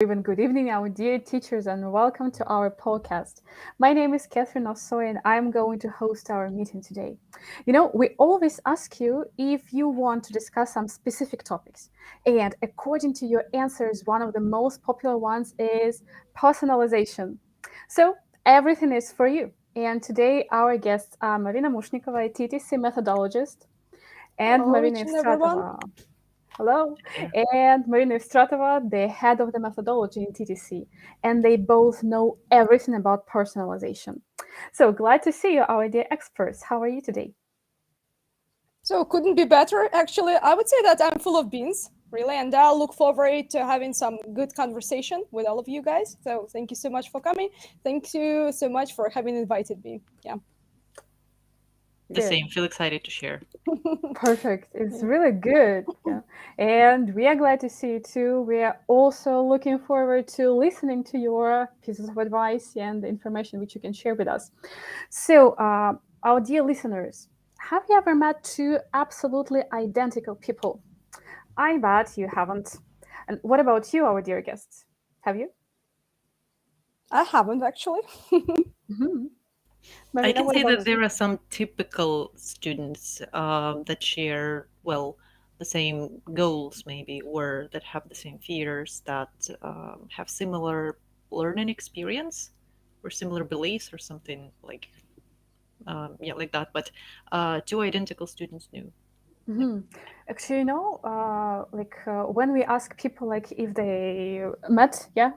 even good evening, our dear teachers, and welcome to our podcast. My name is Catherine Ossoy, and I'm going to host our meeting today. We always ask you if you want to discuss some specific topics, and according to your answers, one of the most popular ones is personalization. So, everything is for you. And today, our guests are Marina Mushnikova, a TTC methodologist, and Hello, Marina each and everyone. Evstratova. Hello. Hey. And Marina Evstratova, the head of the methodology in TTC. And they both know everything about personalization. So glad to see you, our dear experts. How are you today? So couldn't be better. Actually, I would say that I'm full of beans, really, and I look forward to having some good conversation with all of you guys. So thank you so much for coming. Thank you so much for having invited me. Yeah. The Good. same. Feel excited to share. Perfect. It's really good. Yeah. And we are glad to see you too. We are also looking forward to listening to your pieces of advice and the information which you can share with us. So, our dear listeners, have you ever met two absolutely identical people? I bet you haven't. And what about you, our dear guests? Have you? I haven't actually. Hmm. I Marina, can what say about that you? there are some typical students that share, well, the same goals, maybe, or that have the same fears, that have similar learning experience or similar beliefs or something yeah, like that. But two identical students knew. Yeah. Hmm. Actually, when we ask people like if they met, yeah,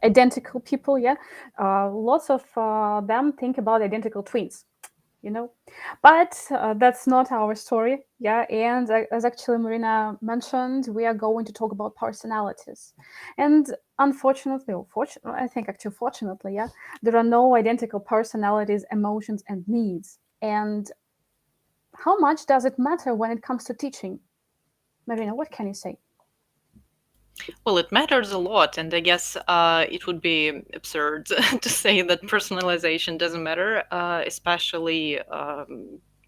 identical people, yeah, lots of them think about identical twins, you know. But that's not our story, yeah. And as actually Marina mentioned, we are going to talk about personalities. And unfortunately, or fortunately, I think actually fortunately, yeah, there are no identical personalities, emotions, and needs. And how much does it matter when it comes to teaching? Marina, what can you say? Well, it matters a lot, and I guess it would be absurd to say that personalization doesn't matter, especially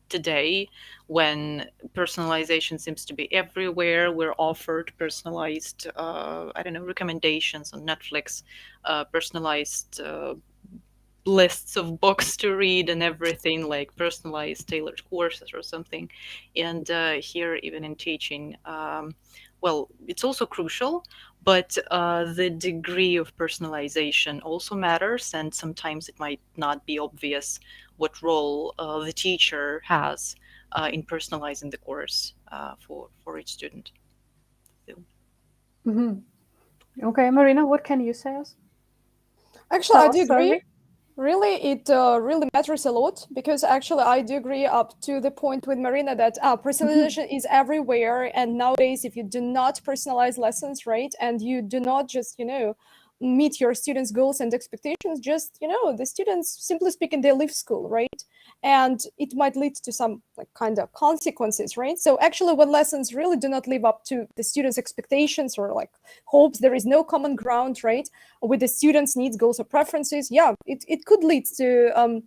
today when personalization seems to be everywhere. We're offered personalized, I don't know, recommendations on Netflix, personalized lists of books to read and everything, like personalized tailored courses or something. And here, even in teaching, well, it's also crucial, but the degree of personalization also matters, and sometimes it might not be obvious what role the teacher has in personalizing the course for each student. So, Hmm. Okay, Marina, what can you say us? Actually, Tell I us, do agree. sorry. Really, it really matters a lot because actually, I do agree up to the point with Marina that Hmm. personalization is everywhere. And nowadays, if you do not personalize lessons, right, and you do not just, meet your students' goals and expectations, just, the students, simply speaking, they leave school, right? And it might lead to some like kind of consequences, right? So actually, when lessons really do not live up to the students' expectations or like hopes, there is no common ground, right? With the students' needs, goals, or preferences, yeah, it could lead to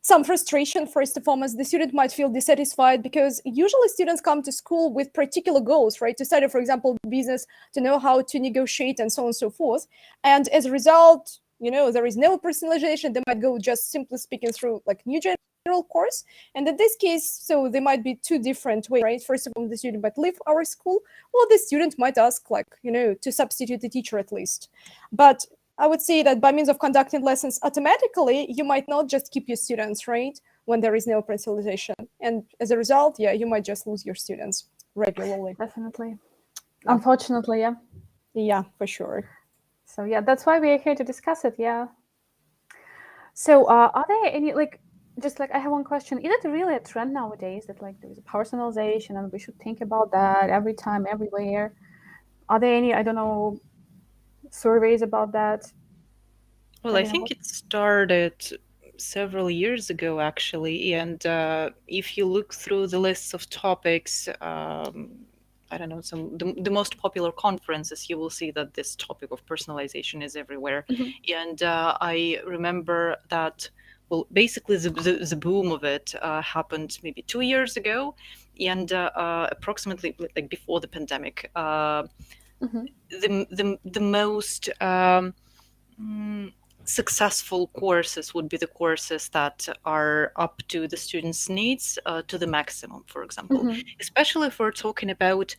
some frustration. First and foremost, the student might feel dissatisfied because usually students come to school with particular goals, right? To study, for example, business, to know how to negotiate, and so on and so forth. And as a result, there is no personalization. They might go just simply speaking through like new general course. And in this case, so there might be two different ways, right? First of all, the student might leave our school, or the student might ask, like, to substitute the teacher at least. But I would say that by means of conducting lessons automatically, you might not just keep your students, right? When there is no personalization. And as a result, yeah, you might just lose your students regularly. Definitely. Yeah, Unfortunately, yeah. yeah, for sure. So yeah, that's why we are here to discuss it. Yeah. So are there any just like I have one question. Is it really a trend nowadays that like there is a personalization and we should think about that every time, everywhere? Are there any, I don't know, surveys about that? well, I Marina, think what? it started several years ago, actually. And if you look through the lists of topics, I don't know, the most popular conferences, you will see that this topic of personalization is everywhere. Mhm. And I remember that, well, basically the boom of it happened maybe 2 years ago, and approximately like before the pandemic. Mm-hmm. The most mm, successful courses would be the courses that are up to the students' needs to the maximum, for example, Mm-hmm. especially if we're talking about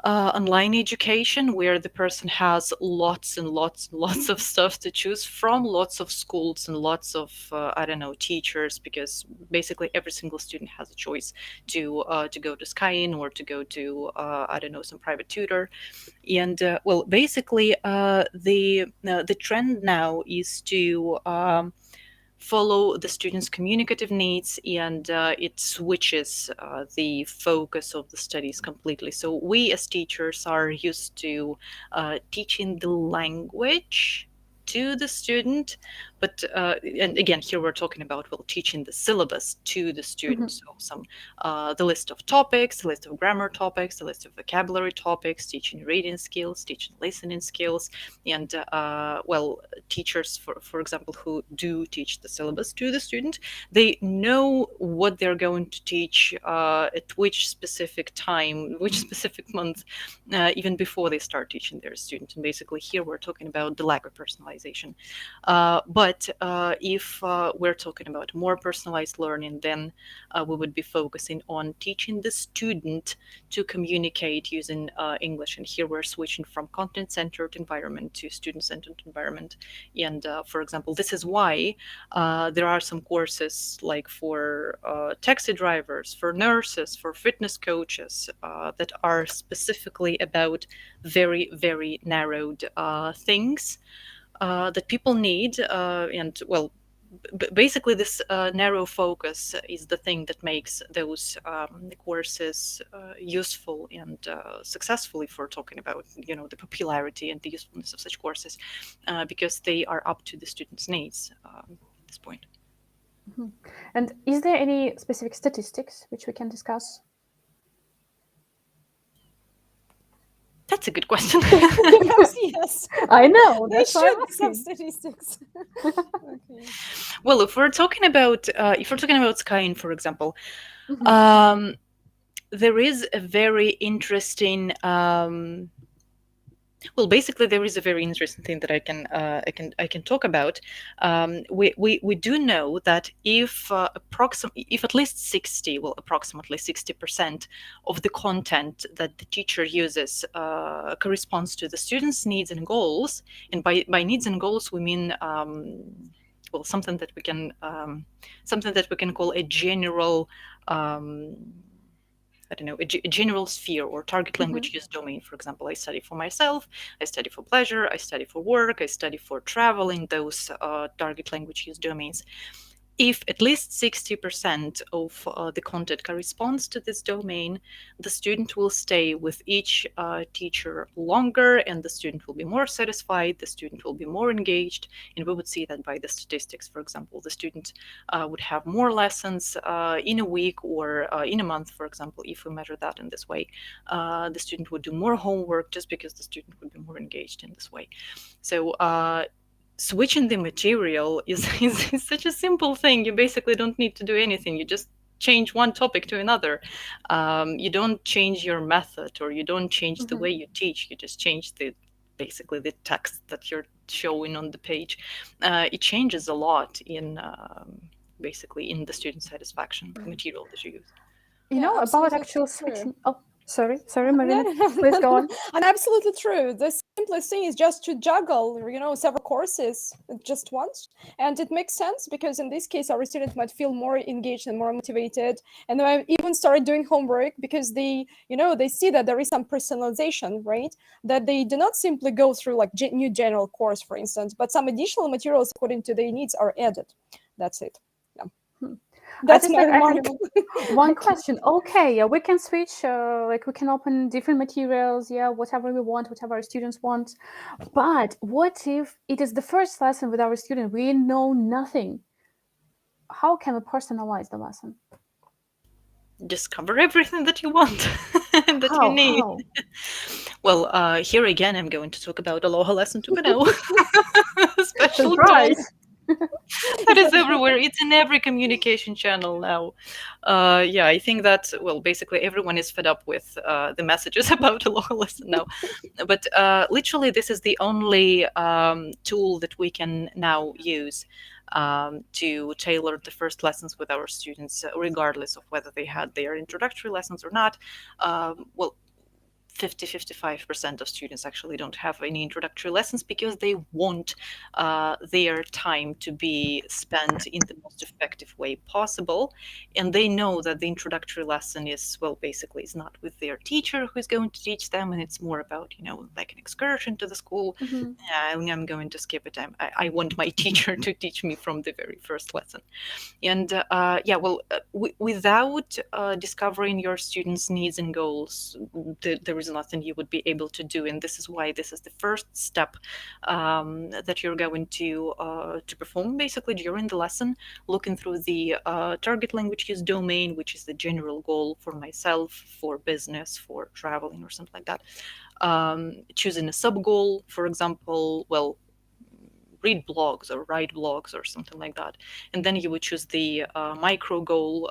online education where the person has lots and lots and lots of stuff to choose from, lots of schools and lots of I don't know, teachers, because basically every single student has a choice to go to Skyin or to go to I don't know, some private tutor. And well, basically the trend now is to follow the students' communicative needs, and it switches the focus of the studies completely. So we as teachers are used to teaching the language to the student, but and again, here we're talking about, well, teaching the syllabus to the student. Mm-hmm. So some the list of topics, the list of grammar topics, the list of vocabulary topics, teaching reading skills, teaching listening skills, and well, teachers, for example, who do teach the syllabus to the student, they know what they're going to teach at which specific time, which specific month, even before they start teaching their student. And basically, here we're talking about the lack of personalization. But if we're talking about more personalized learning, then we would be focusing on teaching the student to communicate using English. And here we're switching from content-centered environment to student-centered environment. And for example, this is why there are some courses like for taxi drivers, for nurses, for fitness coaches that are specifically about very, very narrowed things that people need. And well, basically, this narrow focus is the thing that makes those courses useful and successful, if we're talking about, you know, the popularity and the usefulness of such courses, because they are up to the students' needs at this point. Mm-hmm. And is there any specific statistics which we can discuss? That's a good question. Perhaps yes. I know, They that's why I'm should be some asking. statistics. Okay. Well, if we're talking about Skyin, for example, Mm-hmm. there is a very interesting well, basically, there is a very interesting thing that I can talk about. We do know that if if at least 60% of the content that the teacher uses corresponds to the students' needs and goals, and by needs and goals we mean well, something that we can call a general. I don't know, a general sphere or target Mm-hmm. language use domain. For example, I study for myself, I study for pleasure, I study for work, I study for travel in those target language use domains. If at least 60% of the content corresponds to this domain, the student will stay with each teacher longer and the student will be more satisfied, the student will be more engaged. And we would see that by the statistics. For example, the student would have more lessons in a week or in a month, for example, if we measure that in this way. The student would do more homework just because the student would be more engaged in this way. So, switching the material is such a simple thing. You basically don't need to do anything. You just change one topic to another. You don't change your method or you don't change the Mm-hmm. way you teach. You just change basically the text that you're showing on the page. It changes a lot in basically in the student satisfaction, the material that you use. You Yeah, know, about absolutely actual true. switching. Oh, sorry, No, Marina. no, no, Please go no. on. And absolutely true. The simplest thing is just to juggle, several courses at just once. And it makes sense because in this case, our students might feel more engaged and more motivated. And they might even start doing homework because they see that there is some personalization, right? That they do not simply go through like new general course, for instance, but some additional materials according to their needs are added. That's it. Yeah. Hmm. That's my I had remark. one question. Okay, yeah, we can switch. Like we can open different materials. Yeah, whatever we want, whatever our students want. But what if it is the first lesson with our student? We know nothing. How can we personalize the lesson? Discover everything that you want that you How? need. How? Well, here again, I'm going to talk about Aloha Lesson 2.0. Special job. Surprise! That is everywhere. It's in every communication channel now. Yeah, I think that, well, basically everyone is fed up with the messages about a local lesson now. But literally, this is the only tool that we can now use to tailor the first lessons with our students, regardless of whether they had their introductory lessons or not. Well, 50-55% of students actually don't have any introductory lessons because they want their time to be spent in the most effective way possible, and they know that the introductory lesson is, well, basically is not with their teacher who's going to teach them, and it's more about, like an excursion to the school. Mhm. I'm going to skip it. I want my teacher to teach me from the very first lesson. And yeah, well, without discovering your students' needs and goals, there is nothing you would be able to do. And this is why this is the first step that you're going to perform basically during the lesson, looking through the target language use domain, which is the general goal for myself, for business, for traveling, or something like that. Choosing a sub goal, for example, well, read blogs or write blogs or something like that. And then you would choose the micro goal,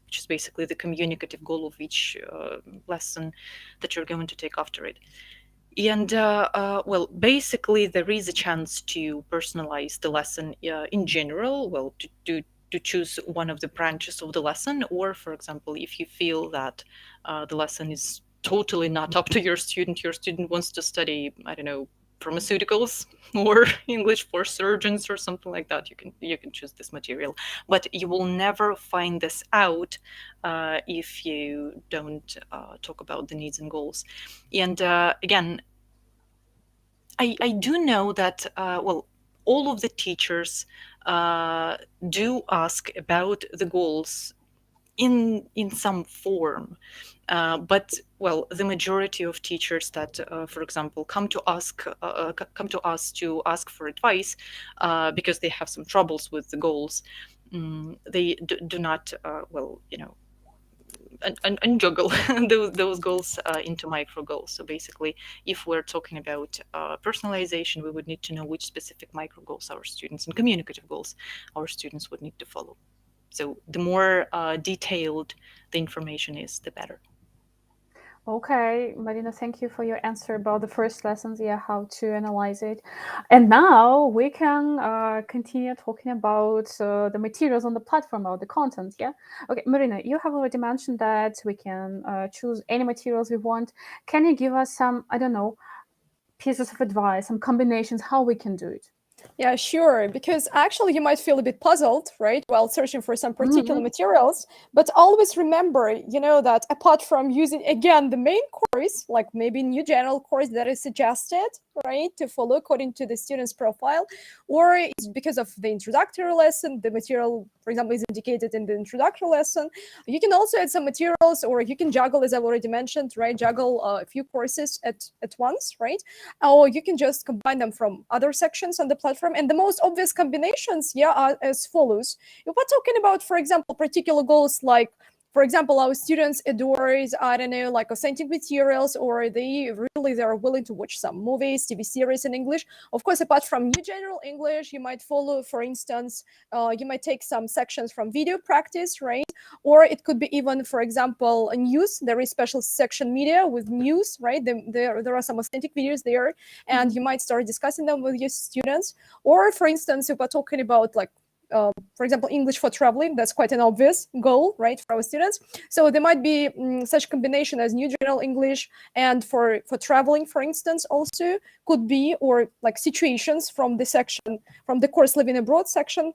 which is basically the communicative goal of each lesson that you're going to take after it. And well, basically, there is a chance to personalize the lesson in general. Well, to choose one of the branches of the lesson, or for example, if you feel that the lesson is totally not up to your student wants to study, I don't know, pharmaceuticals or English for surgeons or something like that, you can choose this material. But you will never find this out if you don't talk about the needs and goals. And again, I do know that, well, all of the teachers uh, do ask about the goals in some form. But well, the majority of teachers that, for example, come to us to ask for advice because they have some troubles with the goals, they do not, well, and juggle those goals into micro goals. So basically, if we're talking about personalization, we would need to know which specific micro goals our students and communicative goals our students would need to follow. So the more detailed the information is, the better. Okay, Marina, thank you for your answer about the first lessons, yeah, how to analyze it. And now we can continue talking about the materials on the platform or the content, yeah? Okay, Marina, you have already mentioned that we can choose any materials we want. Can you give us some, I don't know, pieces of advice, some combinations, how we can do it? Yeah, sure. Because actually, you might feel a bit puzzled, right, while searching for some particular Mm-hmm. materials. But always remember, that apart from using, again, the main course, like maybe new general course that is suggested, right, to follow according to the student's profile, or it's because of the introductory lesson, the material, for example, is indicated in the introductory lesson. You can also add some materials, or you can juggle, as I've already mentioned, right, juggle a few courses at once, right? Or you can just combine them from other sections on the platform. And the most obvious combinations, yeah, are as follows. If we're talking about, for example, particular goals like, for example, our students adores, I don't know, like authentic materials, or they're willing to watch some movies, TV series in English. Of course, apart from new general English, you might follow, for instance, you might take some sections from video practice, right? Or it could be even, for example, news. There is special section media with news, right? There are some authentic videos there, and Mm-hmm. you might start discussing them with your students. Or, for instance, if we're talking about like for example, English for traveling, that's quite an obvious goal, right, for our students. So there might be such combination as new general English, and for traveling, for instance, also could be, or like situations from the section, from the course living abroad section,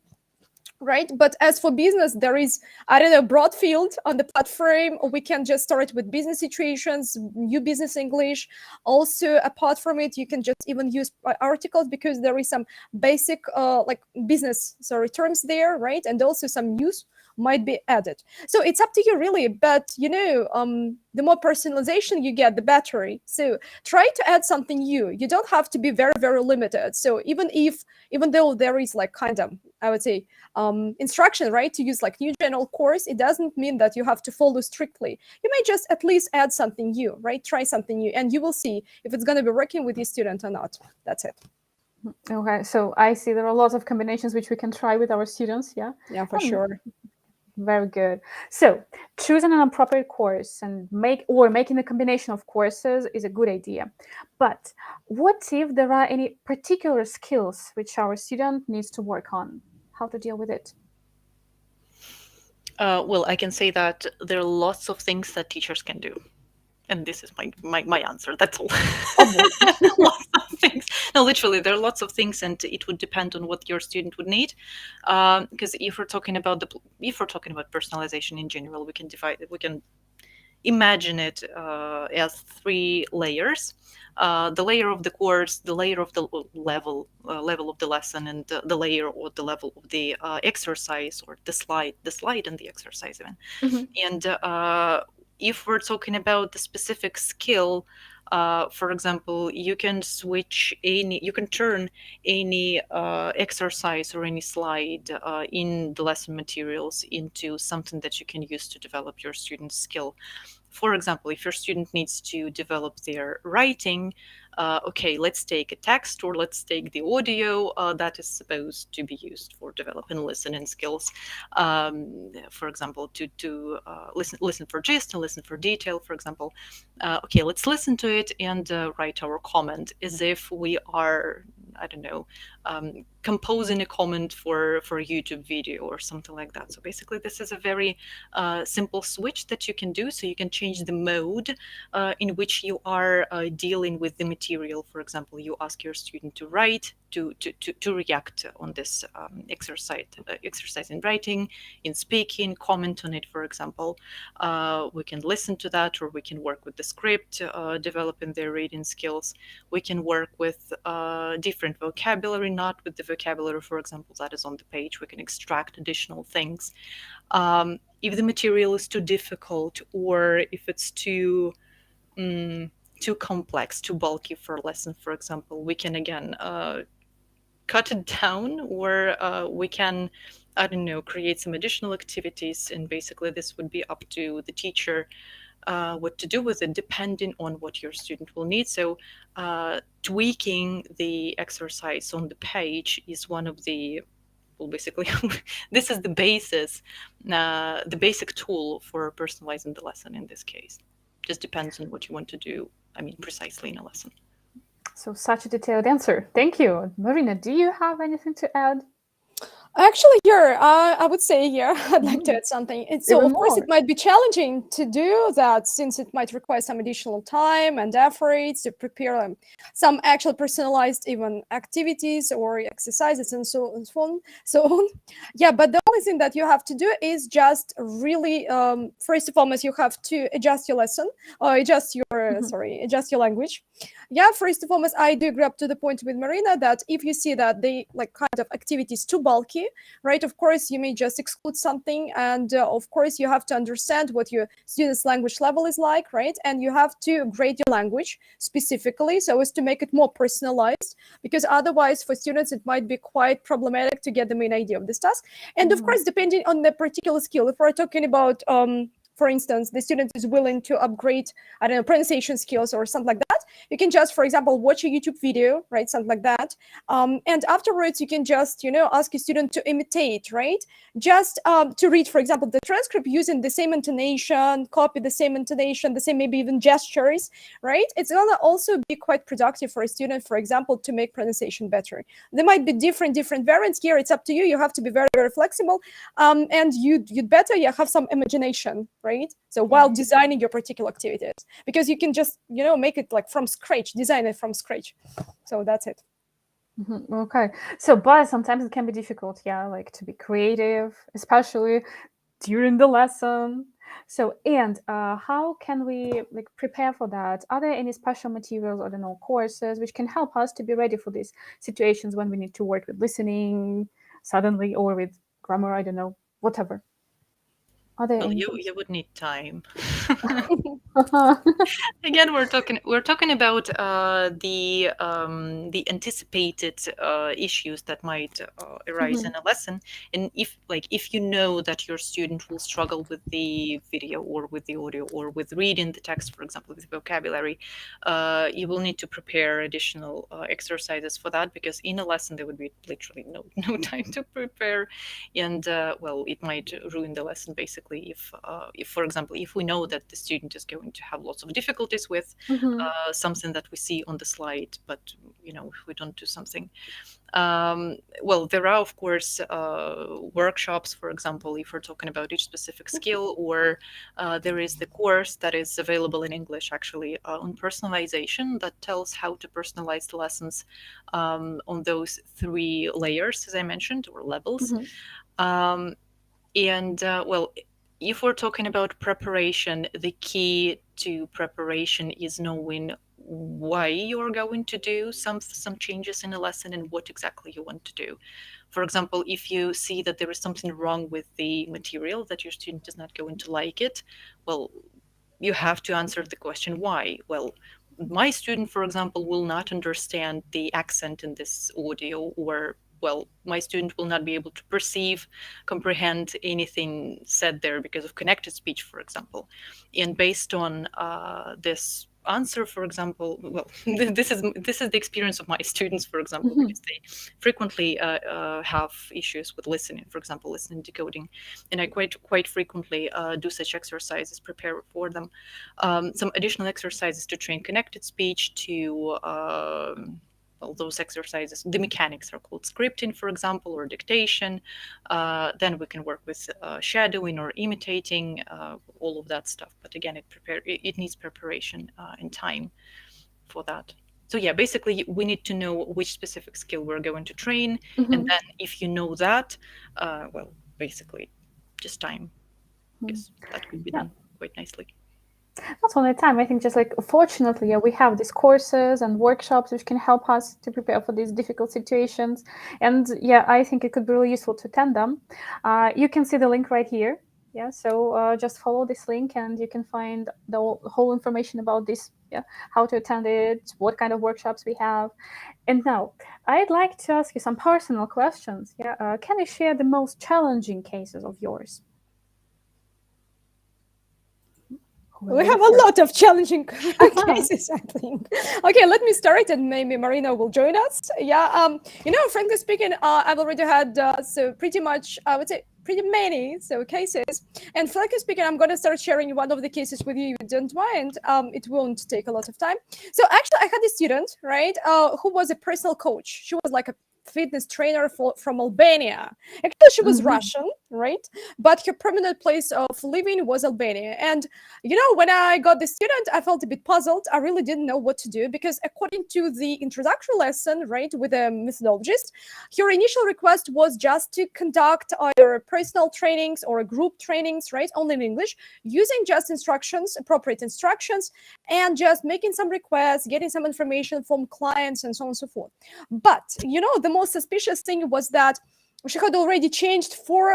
right? But as for business, there is, I don't know, broad field on the platform. We can just start with business situations, new business English. Also, apart from it, you can just even use articles, because there is some basic like business, sorry, terms there, right? And also some news might be added. So it's up to you really, but the more personalization you get, the better. So try to add something new. You don't have to be very, very limited. So even though there is like kind of, I would say, instruction, right, to use like new general course, it doesn't mean that you have to follow strictly. You may just at least add something new, right? Try something new, and you will see if it's going to be working with your student or not. That's it. Okay, so I see there are lots of combinations which we can try with our students. Yeah. Yeah, for Um, sure. Very good. So choosing an appropriate course and making a combination of courses is a good idea. But what if there are any particular skills which our student needs to work on? How to deal with it? Well, I can say that there are lots of things that teachers can do. And this is my answer. That's all. Obviously. Lots of things. No, literally, there are lots of things, and it would depend on what your student would need. Because if we're talking about personalization in general, we can divide it. We can imagine it as three layers: the layer of the course, the layer of the level of the lesson, and the layer or the level of the exercise, or the slide and the exercise even. Mhm. And if we're talking about the specific skill, for example, you can turn any exercise or any slide in the lesson materials into something that you can use to develop your student's skill. For example, if your student needs to develop their writing, okay, let's take a text or let's take the audio that is supposed to be used for developing listening skills. For example, to listen for gist and listen for detail. For example, okay, let's listen to it and write our comment as if we are, I don't know, composing a comment for a YouTube video or something like that. So basically, this is a very simple switch that you can do. So you can change the mode in which you are dealing with the material. For example, you ask your student to write, to react on this exercise in writing, in speaking, comment on it, for example. We can listen to that, or we can work with the script, developing their reading skills. We can work with different vocabulary, not with the vocabulary, for example, that is on the page. We can extract additional things. If the material is too difficult, or if it's too complex, too bulky for a lesson, for example, we can again cut it down, or we can, I don't know, create some additional activities. And basically, this would be up to the teacher what to do with it, depending on what your student will need. So, tweaking the exercise on the page is one of the, well, basically, this is the basic tool for personalizing the lesson in this case. Just depends on what you want to do, I mean, precisely in a lesson. So such a detailed answer. Thank you. Marina, do you have anything to add? Actually, here, I would say here, I'd like to Mhm. add something. So, Even of course, it more. might be challenging to do that since it might require some additional time and efforts to prepare some actual personalized even activities or exercises and so on. So on. Yeah, but the only thing that you have to do is just really, first of all, you have to adjust your lesson, or Mhm. adjust your language. Yeah, first and foremost, I do agree up to the point with Marina that if you see that they like kind of activities too bulky, right? Of course, you may just exclude something, and of course, you have to understand what your student's language level is like, right? And you have to grade your language specifically so as to make it more personalized, because otherwise, for students, it might be quite problematic to get the main idea of this task. And of Mhm. course, depending on the particular skill, if we're talking about for instance, the student is willing to upgrade, I don't know, pronunciation skills or something like that. You can just, for example, watch a YouTube video, right? Something like that. And afterwards, you can just, ask a student to imitate, right? Just to read, for example, the transcript using the same intonation, copy the same intonation, the same maybe even gestures, right? It's gonna also be quite productive for a student, for example, to make pronunciation better. There might be different variants here. It's up to you. You have to be very flexible, and you'd better have some imagination, right? So Yeah. while designing your particular activities, because you can just make it like from scratch, design it from scratch. So that's it. Mhm. Okay. So, but sometimes it can be difficult, yeah, like to be creative, especially during the lesson. So, and how can we like prepare for that? Are there any special materials, I don't know, courses which can help us to be ready for these situations when we need to work with listening suddenly or with grammar, I don't know, whatever. Are there Well, any you things? would need time. Uh-huh. Again, we're talking about the anticipated issues that might arise Mhm. in a lesson, and if you know that your student will struggle with the video or with the audio or with reading the text, for example, with vocabulary, you will need to prepare additional exercises for that, because in a lesson there would be literally no no time to prepare, and well, it might ruin the lesson basically if, for example, if we know that the student is going to have lots of difficulties with Mhm. something that we see on the slide, but if we don't do something, well, there are, of course, workshops, for example, if we're talking about each specific skill, or there is the course that is available in English, actually, on personalization, that tells how to personalize the lessons on those three layers, as I mentioned, or levels. Mhm. Um, and well, if we're talking about preparation, the key to preparation is knowing why you're going to do some changes in a lesson and what exactly you want to do. For example, if you see that there is something wrong with the material, that your student is not going to like it, well, you have to answer the question why. Well, my student, for example, will not understand the accent in this audio, or well, my student will not be able to comprehend anything said there because of connected speech, for example. And based on this answer, for example, well, this is the experience of my students, for example, Mhm. because they frequently have issues with listening, for example, listening decoding, and I quite frequently do such exercises, prepare for them. Some additional exercises to train connected speech, to well, those exercises, the mechanics are called scripting, for example, or dictation. Then we can work with shadowing or imitating, all of that stuff. But again, it needs preparation and time for that. So yeah, basically we need to know which specific skill we're going to train, and Mhm. then if you know that, well, basically just time, Mhm. because that could be Yeah. done quite nicely. Not only time, I think just like fortunately, yeah, we have these courses and workshops which can help us to prepare for these difficult situations. And yeah, I think it could be really useful to attend them. You can see the link right here. Yeah, so just follow this link and you can find the whole information about this. Yeah, how to attend it, what kind of workshops we have. And now, I'd like to ask you some personal questions. Yeah, can you share the most challenging cases of yours? Who will We be the have a first? lot of challenging cases, I think. Okay, let me start, and maybe Marina will join us. Yeah, frankly speaking, I've already had so pretty much, I would say, pretty many cases. And frankly speaking, I'm gonna start sharing one of the cases with you. If you don't mind, it won't take a lot of time. So actually, I had a student, right, who was a personal coach. She was like a fitness trainer from Albania. Actually, she was Mhm. Russian, right? But her permanent place of living was Albania. And when I got the student, I felt a bit puzzled. I really didn't know what to do because, according to the introductory lesson, right, with a methodologist, her initial request was just to conduct either personal trainings or group trainings, right, only in English, using just instructions, appropriate instructions, and just making some requests, getting some information from clients, and so on and so forth. But, the most suspicious thing was that she had already changed three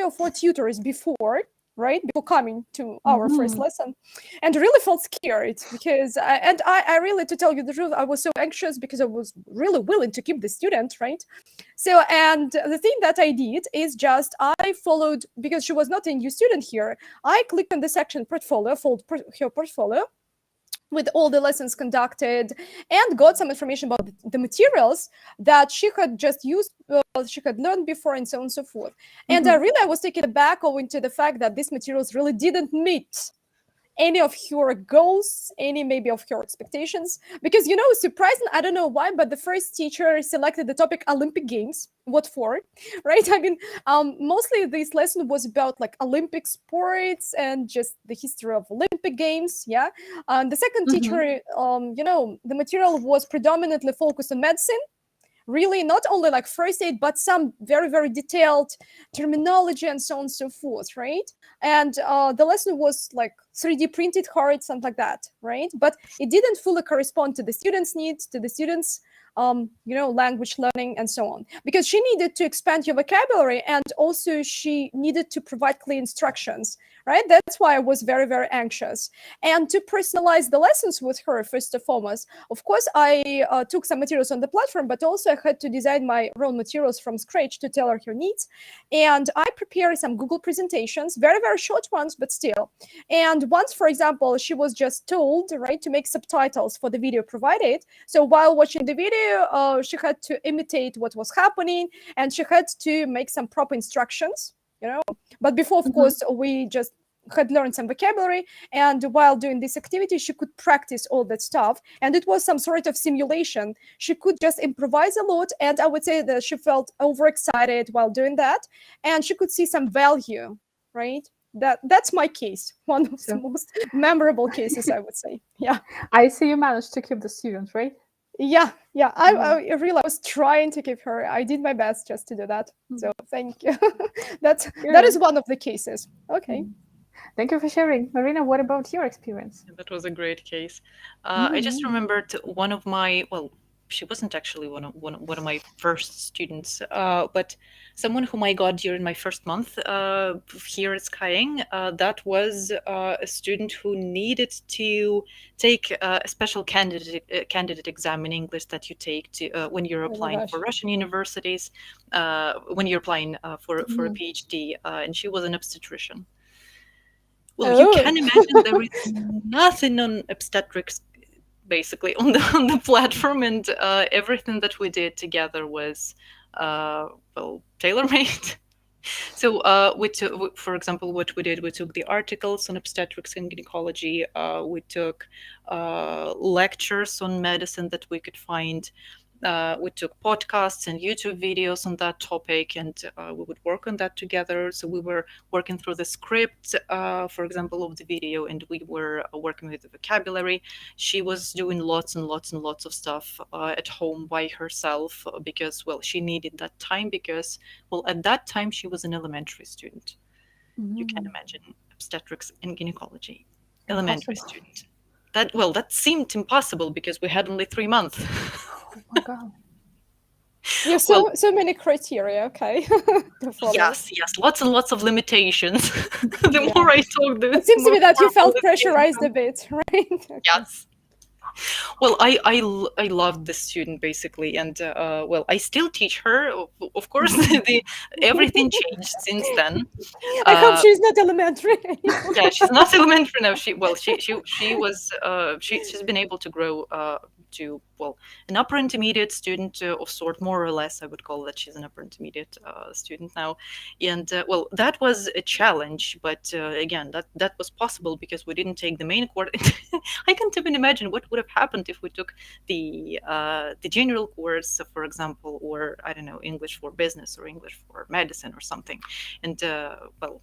or four tutors before, right, before coming to our first Mhm. lesson, and really felt scared because I really, to tell you the truth, I was so anxious because I was really willing to keep the student, right. So, and the thing that I did is just I followed, because she was not a new student here, I clicked on the section portfolio, her portfolio with all the lessons conducted, and got some information about the materials that she had just used, she had learned before, and so on and so forth. And Mhm. really, I was taken aback owing to the fact that these materials really didn't meet any of her goals, any maybe of her expectations. Because, surprising, I don't know why, but the first teacher selected the topic Olympic Games. What for? Right? I mean, mostly this lesson was about like Olympic sports and just the history of Olympic Games. Yeah. The second Mhm. teacher, the material was predominantly focused on medicine, really not only like first aid, but some very, very detailed terminology and so on and so forth, right. And the lesson was like 3D printed cards, something like that, right. But it didn't fully correspond to the students needs, to the students language learning and so on, because she needed to expand your vocabulary, and also she needed to provide clear instructions, right? That's why I was very, very anxious. And to personalize the lessons with her, first and foremost, of course, I took some materials on the platform, but also I had to design my own materials from scratch to tailor her needs. And I prepared some Google presentations, very, very short ones, but still. And once, for example, she was just told, right, to make subtitles for the video provided. So while watching the video, she had to imitate what was happening, and she had to make some proper instructions, But before, of Mhm. course, we just had learned some vocabulary, and while doing this activity she could practice all that stuff, and it was some sort of simulation. She could just improvise a lot, and I would say that she felt overexcited while doing that, and she could see some value, right? That's my case, one of the So most memorable cases, I would say. Yeah. I see you managed to keep the students, right? Yeah, Yeah. I really was trying to keep her. I did my best just to do that, so Mhm. thank you. That is Good. one of the cases. Okay. Mhm. Thank you for sharing. Marina, what about your experience? That was a great case. I just Mhm. remembered one of my, well, she wasn't actually one of my first students, but someone whom I got during my first month here at Skyeng. That was a student who needed to take a special candidate exam in English that you take to when you're Oh my applying for gosh. Russian universities, when you're applying for a Mhm. PhD, and she was an obstetrician. Well, you Oh. can imagine there is nothing on obstetrics basically on the on the platform, and everything that we did together was well, tailor made. So we took, for example, what we did, we took the articles on obstetrics and gynecology. We took lectures on medicine that we could find. We took podcasts and YouTube videos on that topic, and we would work on that together. So we were working through the script, for example, of the video, and we were working with the vocabulary. She was doing lots and lots and lots of stuff at home by herself because, well, she needed that time because, well, at that time she was an elementary student. You can Mhm. imagine obstetrics and gynecology, elementary Impossible. student. That, well, that seemed impossible because we had only 3 months. Oh my God. You have Well, so many criteria, okay, to follow. yes, yes, lots and lots of limitations. The Yeah. more I talk, the It seems to more me that you horrible felt the things pressurized become. a bit, right? Okay. Yes. Well, I loved this student basically, and well, I still teach her. Of course, the everything changed since then. I hope Uh, she's not elementary anymore. yeah, she's not elementary now. She was she's been able to grow to, well, an upper intermediate student of sort, more or less. I would call that she's an upper intermediate student now, and well, that was a challenge. But again, that was possible because we didn't take the main course. I can't even imagine what would have happened if we took the general course, for example, or I don't know, English for business or English for medicine or something, and well.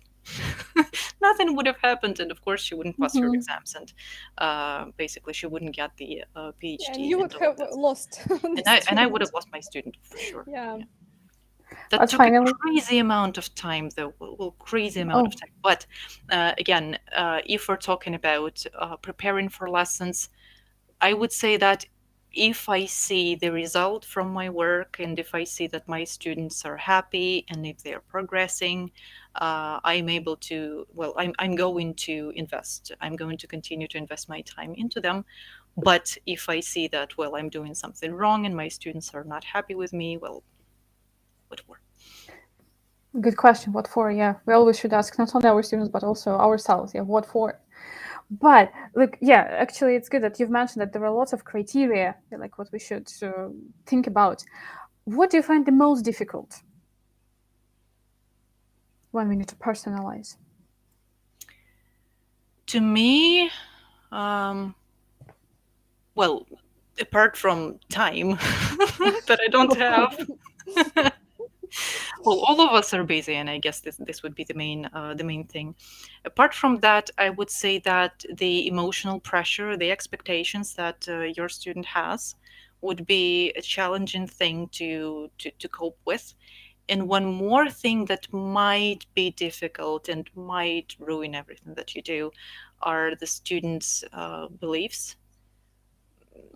Nothing would have happened, and of course she wouldn't pass her Mhm. exams, and basically she wouldn't get the And PhD you and would all of have that stuff. lost the And I would student. have lost my student for sure. Yeah. Yeah. That But took a finally, crazy amount of time, though. Well, crazy amount of oh, time. But again, if we're talking about preparing for lessons, I would say that if I see the result from my work and if I see that my students are happy and if they're progressing, I'm able to, well, I'm going to invest. I'm going to continue to invest my time into them. But if I see that, well, I'm doing something wrong and my students are not happy with me, well, what for? good question. What for? Yeah, we always should ask not only our students but also ourselves. Yeah, what for? But look, yeah, actually, it's good that you've mentioned that there are lots of criteria, yeah, like what we should think about. What do you find the most difficult when we need to personalize? To me, um, well, apart from time that I don't Of course. have, well, all of us are busy, and I guess this would be the main thing. Apart from that, I would say that the emotional pressure, the expectations that your student has, would be a challenging thing to cope with. And one more thing that might be difficult and might ruin everything that you do are the students' beliefs.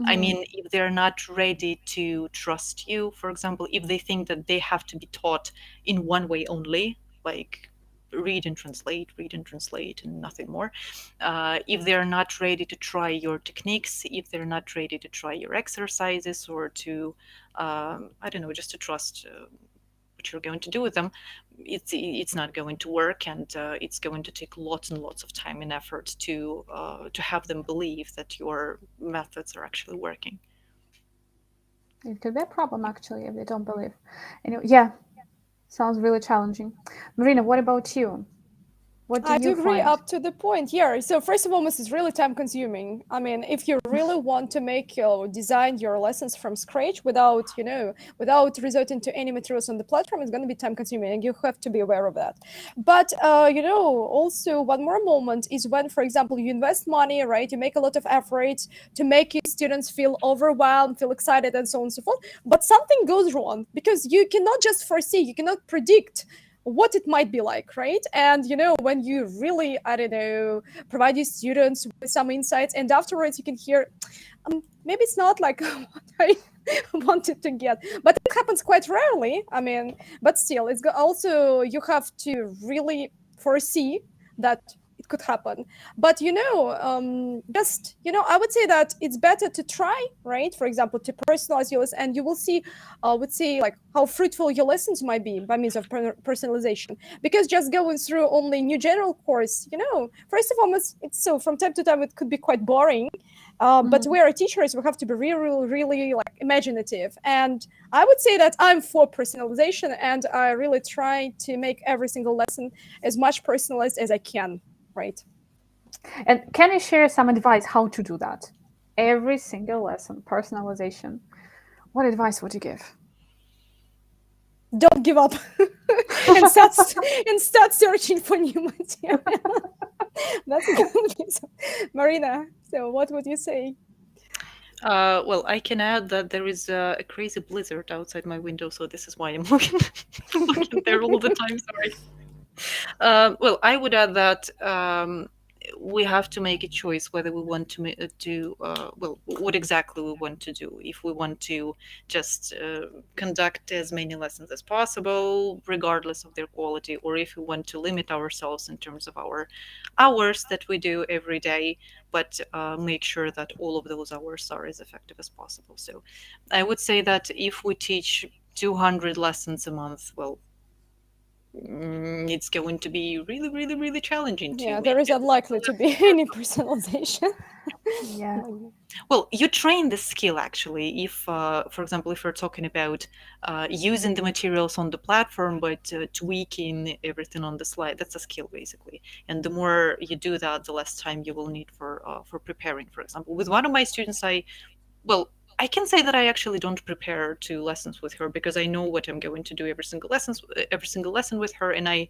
I Mhm. mean, if they're not ready to trust you, for example, if they think that they have to be taught in one way only, like read and translate, and nothing more. If they're not ready to try your techniques, if they're not ready to try your exercises, or to, I don't know, just to trust what you're going to do with them, it's not going to work, and it's going to take lots and lots of time and effort to have them believe that your methods are actually working. It could be a problem actually if they don't believe. Anyway, yeah, sounds really challenging. Marina, what about you? What do I do you agree find? up to the point. Yeah. So first of all, this is really time consuming. I mean, if you really want to make your design your lessons from scratch without, without resorting to any materials on the platform, it's going to be time consuming, and you have to be aware of that. But also one more moment is when, for example, you invest money, right? You make a lot of efforts to make your students feel overwhelmed, feel excited, and so on and so forth. But something goes wrong because you cannot just foresee, you cannot predict what it might be like, right? And when you really, I don't know, provide your students with some insights, and afterwards you can hear, maybe it's not like what I wanted to get, but it happens quite rarely. I mean, but still, also you have to really foresee that it could happen. But just I would say that it's better to try, right? For example, to personalize yours, and you will see, would say, like how fruitful your lessons might be by means of personalization. Because just going through only new general course, first of all, it's so from time to time it could be quite boring. But Mhm. we are teachers, we have to be really, really like imaginative. And I would say that I'm for personalization, and I really try to make every single lesson as much personalized as I can, right? And can you share some advice how to do that? Every single lesson, personalization. What advice would you give? Don't give up and start and start searching for new material. That's a good piece. Marina, so what would you say? Well, I can add that there is a crazy blizzard outside my window, so this is why I'm looking, looking there all the time. Sorry. Well, I would add that we have to make a choice whether we want to do well, what exactly we want to do. If we want to just conduct as many lessons as possible, regardless of their quality, or if we want to limit ourselves in terms of our hours that we do every day, but make sure that all of those hours are as effective as possible. So, I would say that if we teach 200 lessons a month, well, it's going to be really, really, really challenging to Yeah, there make is every single unlikely to lesson be work. any personalization. Yeah. Well, you train the skill actually. If, for example, if we're talking about using the materials on the platform, but tweaking everything on the slide, that's a skill basically. And the more you do that, the less time you will need for preparing. For example, with one of my students, well, I can say that I actually don't prepare to lessons with her because I know what I'm going to do every single lesson with her, and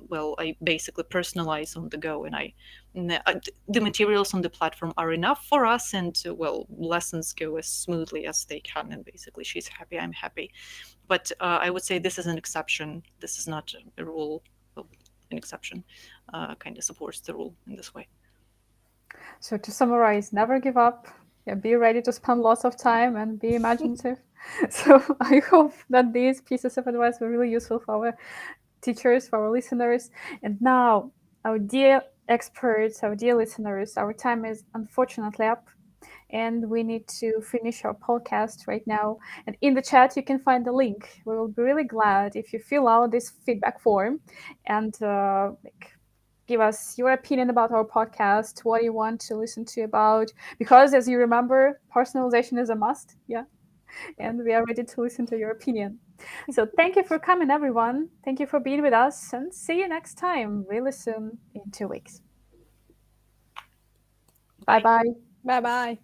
well, I basically personalize on the go, and the materials on the platform are enough for us, and well, lessons go as smoothly as they can, and basically she's happy, I'm happy. But I would say this is an exception. This is not a rule. Well, an exception kind of supports the rule in this way. So to summarize, never give up. Yeah, be ready to spend lots of time and be imaginative. So I hope that these pieces of advice were really useful for our teachers, for our listeners. And now, our dear experts, our dear listeners, our time is unfortunately up, and we need to finish our podcast right now. And in the chat, you can find the link. We will be really glad if you fill out this feedback form and give us your opinion about our podcast, what you want to listen to about. Because as you remember, personalization is a must. Yeah. And we are ready to listen to your opinion. So thank you for coming, everyone. Thank you for being with us, and see you next time really soon in 2 weeks. Bye Bye. bye. Bye bye.